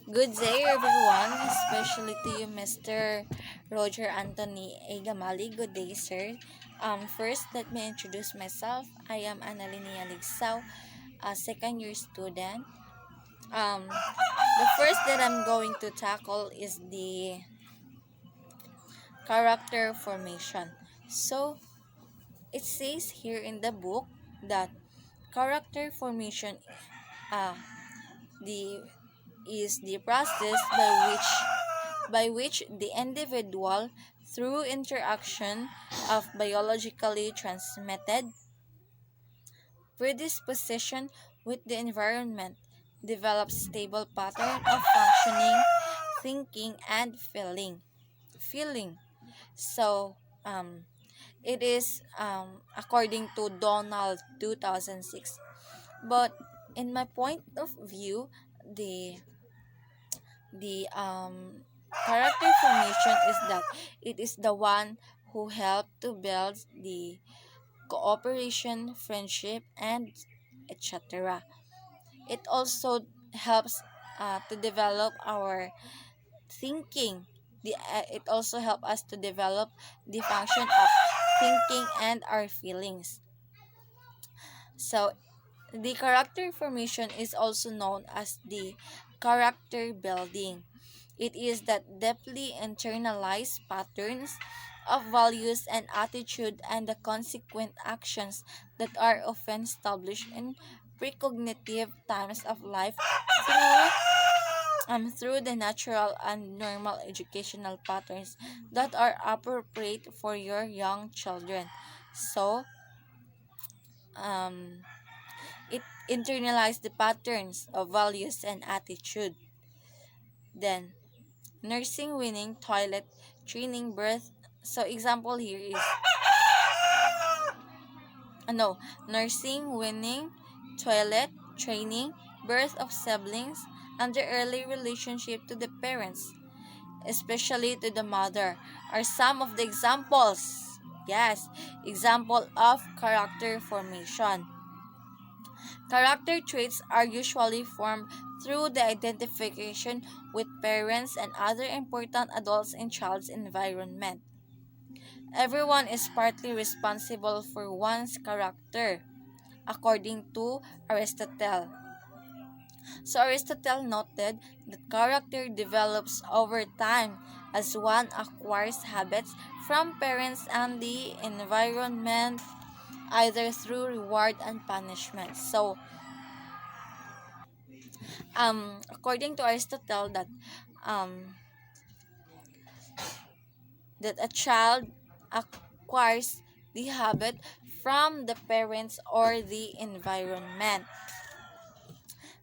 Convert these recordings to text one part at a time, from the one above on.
Good day, everyone, especially to you, Mr. Roger Anthony A. Gamali. Good day, sir. First, let me introduce myself. I am Annalinia Ligsao, a second year student. The first that I'm going to tackle is the character formation. So, it says here in the book that character formation uh, the is the process by which the individual, through interaction of biologically transmitted predisposition with the environment, develops stable pattern of functioning, thinking, and feeling. So, it is according to Donald 2006. But in my point of view, the character formation is that it is the one who helped to build the cooperation, friendship, and etc. It also helps to develop our thinking. It also helps us to develop the function of thinking and our feelings. So the character formation is also known as the character building. It is that deeply internalized patterns of values and attitude and the consequent actions that are often established in precognitive times of life through through the natural and normal educational patterns that are appropriate for your young children. So, um, it internalizes the patterns of values and attitude. Then, nursing, winning, toilet, training, birth. So, example here is no, nursing, winning, toilet, training, birth of siblings, and the early relationship to the parents, especially to the mother, are some of the examples. Yes, example of character formation. Character traits are usually formed through the identification with parents and other important adults in child's environment. Everyone is partly responsible for one's character, according to Aristotle. So Aristotle noted that character develops over time as one acquires habits from parents and the environment, either through reward and punishment. So according to Aristotle, um that a child acquires the habit from the parents or the environment.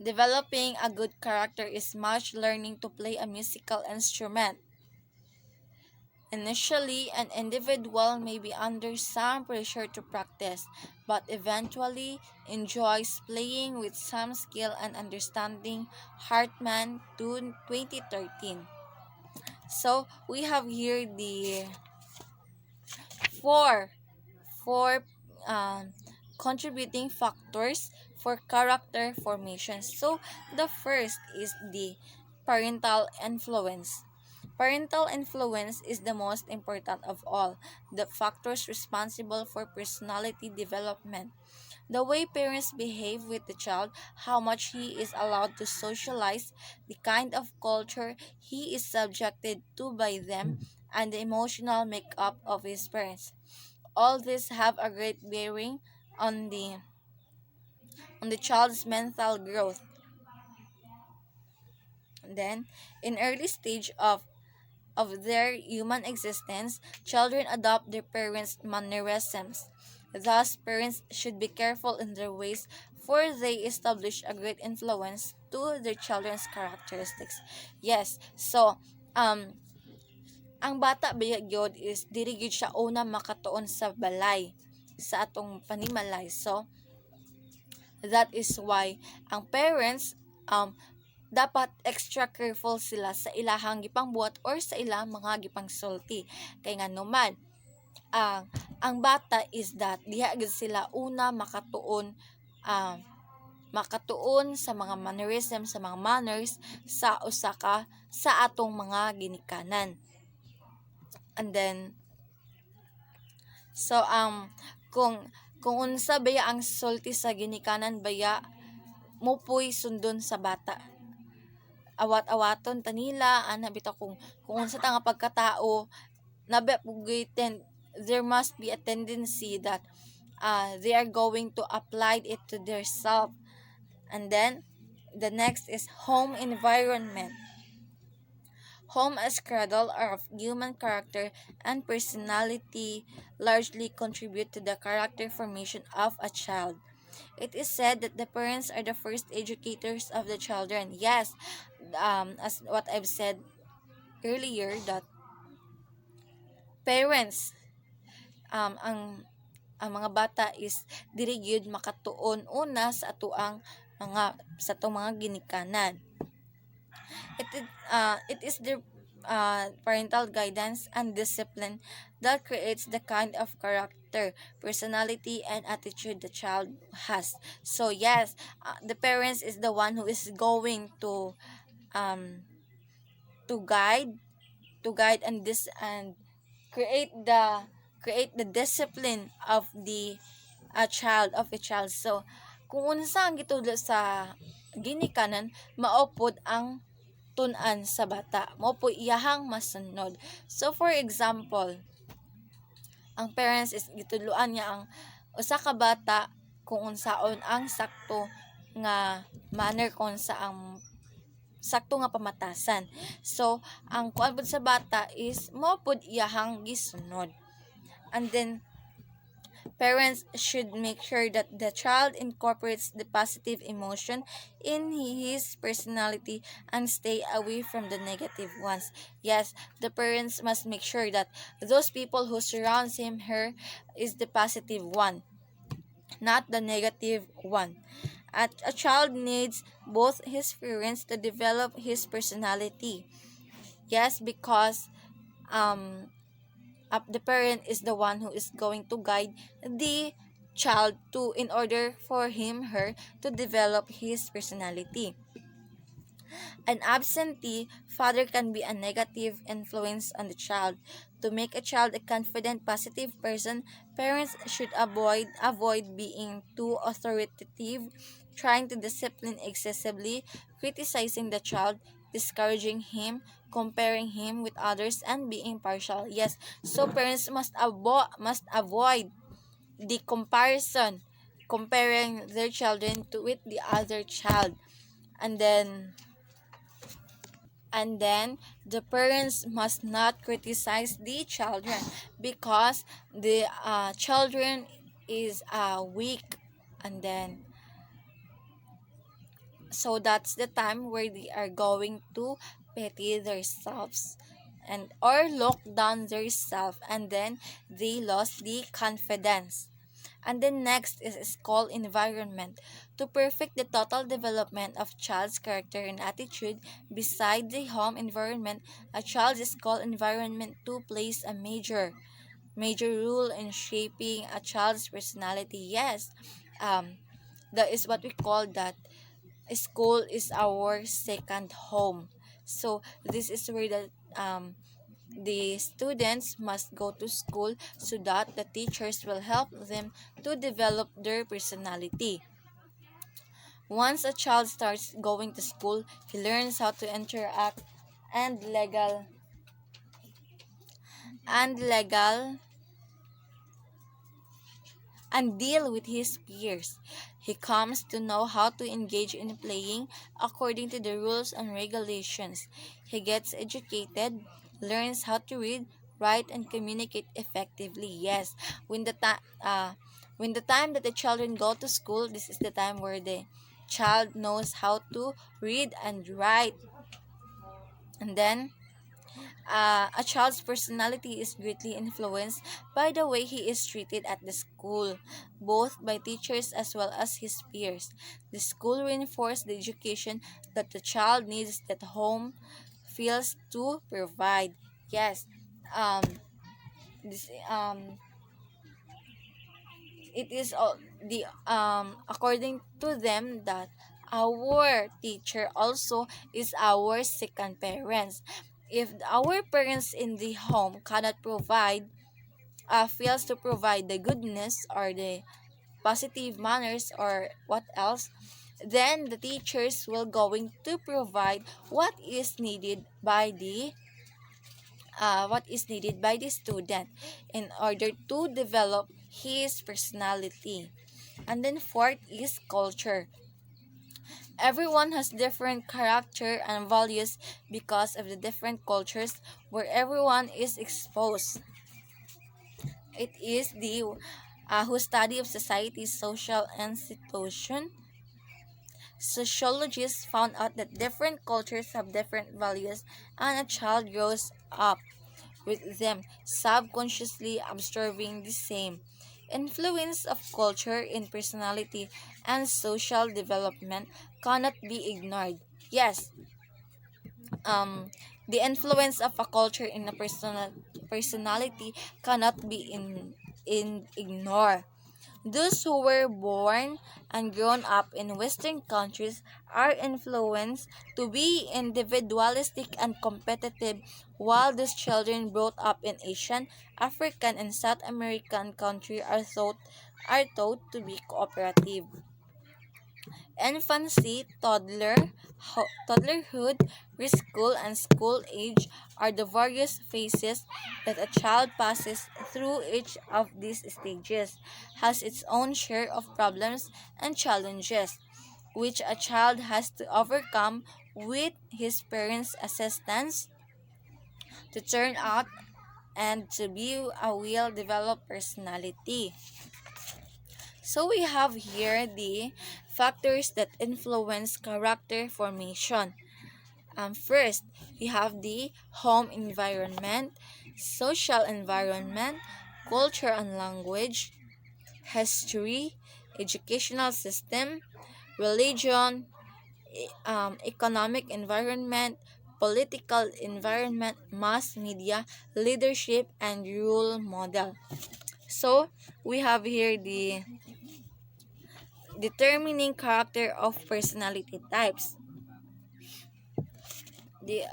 Developing a good character is much learning to play a musical instrument. Initially, an individual may be under some pressure to practice, but eventually enjoys playing with some skill and understanding. Hartman 2013. So, we have here the four four contributing factors for character formation. So, the first is the parental influence. Parental influence is the most important of all the factors responsible for personality development. The way parents behave with the child, how much he is allowed to socialize, the kind of culture he is subjected to by them, and the emotional makeup of his parents. All these have a great bearing on the child's mental growth. Then, in early stage of their human existence, children adopt their parents' mannerisms. Thus, parents should be careful in their ways, for they establish a great influence to their children's characteristics. Yes, so ang bata biya gyud is diri gyud siya una makatuon sa balay sa atong panimalay. So, that is why ang parents dapat extra careful sila sa ilahang gipangbuhat or sa ilang mga gipangsulti. Kay nga naman, ang bata is that diha gid sila una makatuon um, makatuon sa mga mannerism, sa mga manners sa usa ka sa atong mga ginikanan. And then so kung unsa baya ang sulti sa ginikanan baya mo po'y sundon sa bata, awat-awaton tanila ana bitaw kung unsa ta nga pagkatao there must be a tendency that they are going to apply it to their self. And then the next is home environment. Home as cradle of human character and personality largely contribute to the character formation of a child. It is said that the parents are the first educators of the children. Yes, as what I've said earlier, that parents, ang mga bata is diri gyud makatuon una sa atuang mga ginikanan. It is the parental guidance and discipline that creates the kind of character, personality, and attitude the child has. So yes, the parents is the one who is going um to guide and create the discipline of the child. So kung unsa ang gitudlo sa ginikanan, mao pod ang tun-an sa bata, mao po iyahang masunod. So for example, ang parents is gitudloan niya ang usa ka bata kung unsaon ang sakto nga manner, kung sa ang sakto nga pamatasan. So ang kuan pod sa bata is mao pod iyahang gisunod. And then parents should make sure that the child incorporates the positive emotion in his personality and stay away from the negative ones. Yes, the parents must make sure that those people who surrounds her is the positive one, not the negative one. A child needs both his parents to develop his personality. Yes, because the parent is the one who is going to guide the child to in order for her to develop his personality. An absentee father can be a negative influence on the child. To make a child a confident, positive person, parents should avoid being too authoritative, trying to discipline excessively, criticizing the child, discouraging him, comparing him with others, and being partial. Yes, so parents must avoid the comparison, comparing their children to with the other child. And then the parents must not criticize the children because the children is weak. And then so that's the time where they are going to pity themselves and or look down themselves, and then they lost the confidence. And then next is school environment. To perfect the total development of child's character and attitude, beside the home environment, a child's school environment too plays a major role in shaping a child's personality. Yes, that is what we call that school is our second home. So this is where the students must go to school so that the teachers will help them to develop their personality. Once a child starts going to school, he learns how to interact and legal and deal with his peers. He comes to know how to engage in playing according to the rules and regulations. He gets educated, learns how to read, write, and communicate effectively. Yes, when the time that the children go to school, this is the time where the child knows how to read and write. And then a child's personality is greatly influenced by the way he is treated at the school, both by teachers as well as his peers. The school reinforces the education that the child needs that home feels to provide. Yes, um, this it is the according to them that our teacher also is our second parents. If our parents in the home cannot provide fails to provide the goodness or the positive manners or what else, then the teachers will going to provide what is needed by the student in order to develop his personality. And then fourth is culture. Everyone has different character and values because of the different cultures where everyone is exposed. It is the who study of society, social institution. Sociologists found out that different cultures have different values, and a child grows up with them, subconsciously observing the same. Influence of culture in personality and social development cannot be ignored. Yes, the influence of a culture in a personality cannot be in ignored. Those who were born and grown up in Western countries are influenced to be individualistic and competitive, while those children brought up in Asian, African, and South American countries are taught to be cooperative. Infancy, toddlerhood, preschool, and school age are the various phases that a child passes through. Each of these stages has its own share of problems and challenges, which a child has to overcome with his parents' assistance to turn out and to be a well-developed personality. So we have here the factors that influence character formation. First, we have the home environment, social environment, culture and language, history, educational system, religion, economic environment, political environment, mass media, leadership, and role model. So, we have here the determining character of personality types.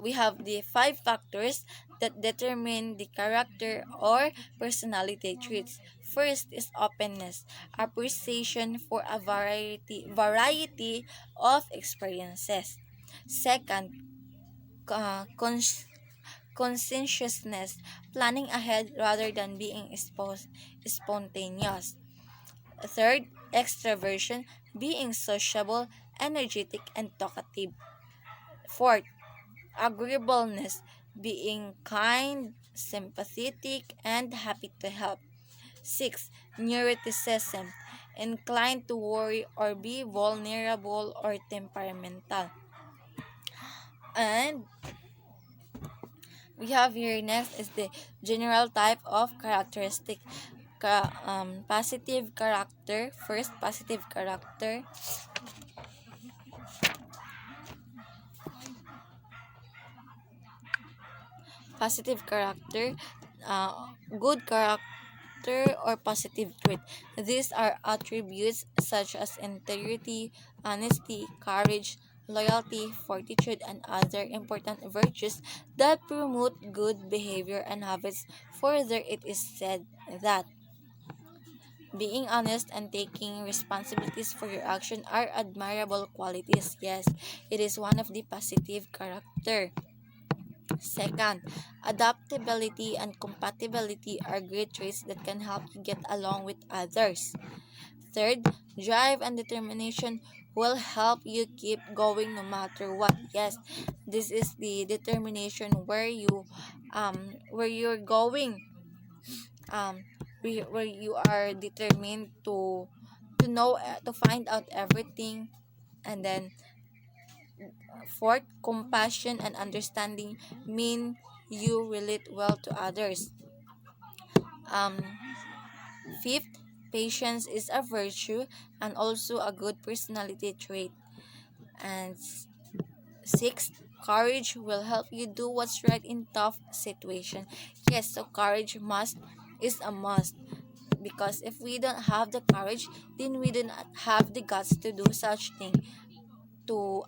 We have the five factors that determine the character or personality traits. First is openness, appreciation for a variety of experiences. Second, conscientiousness, planning ahead rather than being spontaneous. Third, extraversion, being sociable, energetic, and talkative. Fourth, agreeableness, being kind, sympathetic, and happy to help. 6. Neuroticism, inclined to worry or be vulnerable or temperamental. And we have here next is the general type of characteristic. Positive character. First, positive character. Positive character. Good character or positive trait. These are attributes such as integrity, honesty, courage, loyalty, fortitude, and other important virtues that promote good behavior and habits. Further, it is said that being honest and taking responsibilities for your action are admirable qualities. Yes, it is one of the positive character. Second, adaptability and compatibility are great traits that can help you get along with others. Third, drive and determination will help you keep going no matter what. Yes, this is the determination where you're going where you are determined to know to find out everything. And then fourth, compassion and understanding mean you relate well to others. um Fifth, patience is a virtue and also a good personality trait. And sixth, courage will help you do what's right in tough situation. Yes, so courage must is a must. because if we don't have the courage, then we do not have the guts to do such thing, to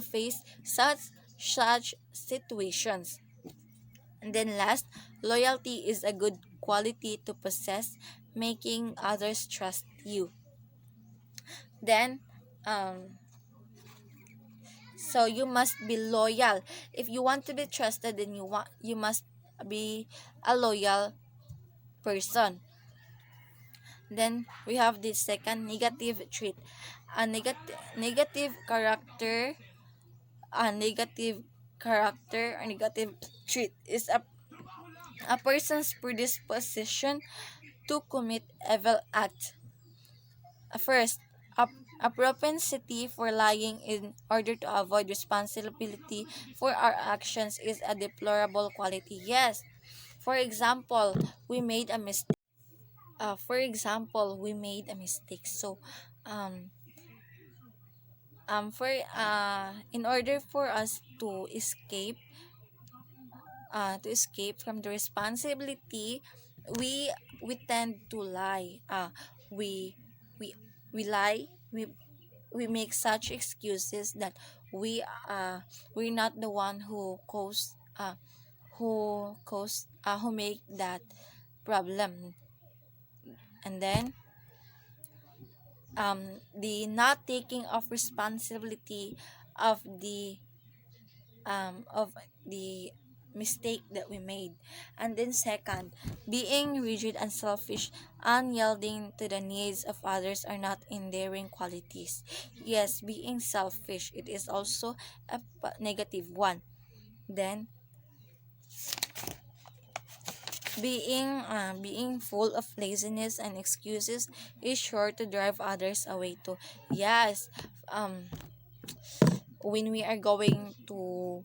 face such situations. And then last, loyalty is a good quality to possess, making others trust you. Then so you must be loyal. If you want to be trusted, then you must be a loyal person. Then we have the second, negative trait. A negative character, a negative character or negative trait is a person's predisposition to commit evil acts. First, a propensity for lying in order to avoid responsibility for our actions is a deplorable quality. Yes. For example, we made a mistake. So, um, for in order for us to escape from the responsibility, we we tend to lie. We we we lie. We make such excuses that we we're not the one who make that problem. And then the not taking of responsibility of the mistake that we made. And then second, being rigid and selfish, unyielding to the needs of others are not endearing qualities. Yes, being selfish, it is also a negative one. Then being full of laziness and excuses is sure to drive others away too. Yes, when we are going to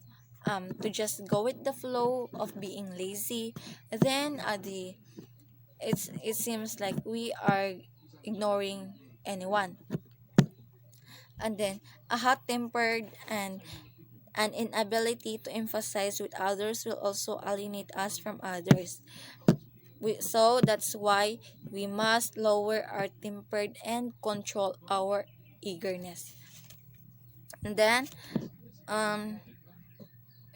just go with the flow of being lazy, then it seems like we are ignoring anyone. And then a hot tempered and an inability to emphasize with others will also alienate us from others. So that's why we must lower our tempered and control our eagerness. And then um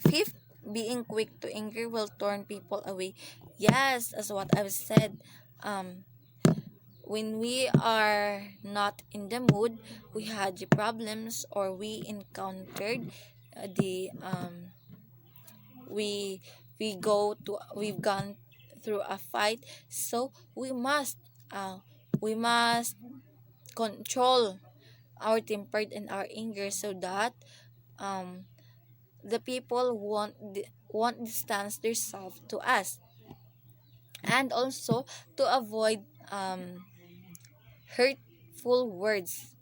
fifth, being quick to anger will turn people away. Yes, as what I've said, when we are not in the mood, we had the problems or we encountered the we we've gone through a fight, so we must control our temper and our anger so that um the people won't distance themselves to us, and also to avoid hurtful words.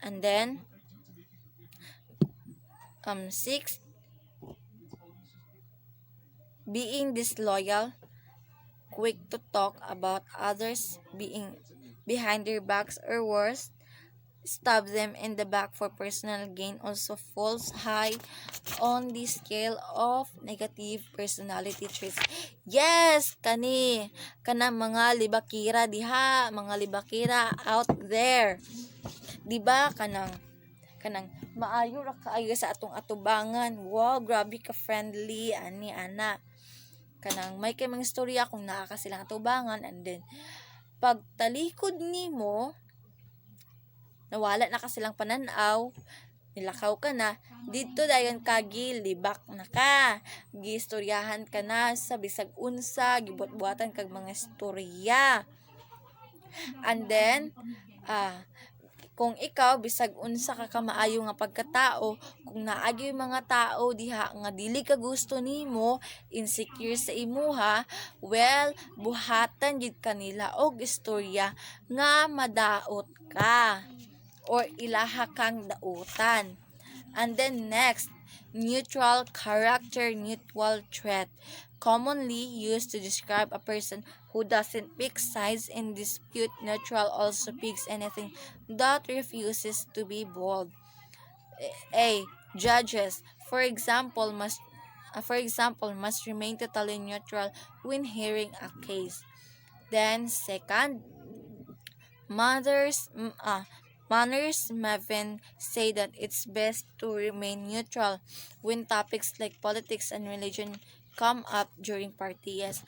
And then six, being disloyal, quick to talk about others being behind their backs, or worse, stab them in the back for personal gain, also falls high on the scale of negative personality traits. Yes, kana mga libakira diha, mga libakira out there. Di ba kanang maayo ra kaayo sa atong atubangan. Wow, grabe ka friendly ani ana. Kanang may kay mga istorya kung naa ka silang atubangan, and then pag talikod nimo, nawala na ka silang pananaw, nilakaw ka na, dito dayon ka gilibak na ka, giistoryahan ka na sa bisag unsa, gibot-buatan kag mga istorya. And then kung ikaw bisag unsa ka kamaayo nga pagkatao, kung naagi mga tao diha nga dili ka gusto nimo, insecure sa imuha, well, buhatan gid kanila og istorya nga madaot ka or ilaha kang dautan. And then next, neutral character, neutral trait, commonly used to describe a person who doesn't pick sides in dispute. Neutral also picks anything that refuses to be bold. A. Judges, for example, must remain totally neutral when hearing a case. Then second, mothers manners Mavin say that it's best to remain neutral when topics like politics and religion come up during party. Yes,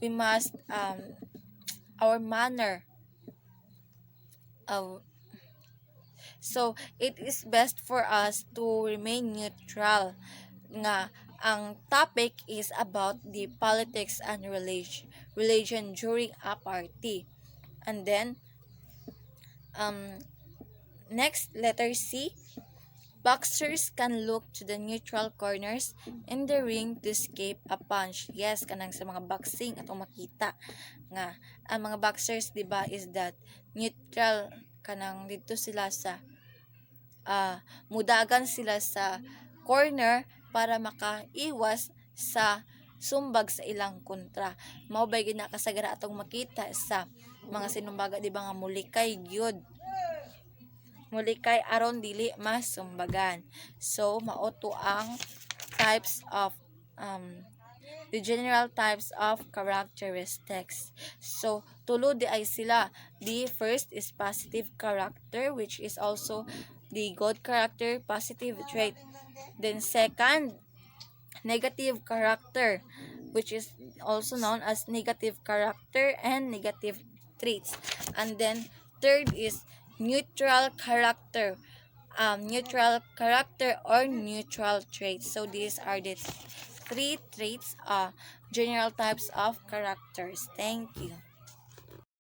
we must our manner. Uh, so it is best for us to remain neutral nga ang topic is about the politics and religion during a party. And then um next, letter C. Boxers can look to the neutral corners in the ring to escape a punch. Yes, kanang sa mga boxing at makita nga ang mga boxers 'di ba is that neutral kanang dito sila sa mudagan sila sa corner para makaiwas sa sumbag sa ilang kontra. Mao bay gid nakasagara atong makita sa mga sinumbaga 'di ba nga mulikay gyud, mulikay aron dili masumbagan. So mao to ang types of the general types of characteristics. So tulo di ay sila. The first is positive character, which is also the good character, positive trait. Then second, negative character, which is also known as negative character and negative traits. And then third is neutral character, or neutral traits. So these are the three traits, general types of characters. Thank you.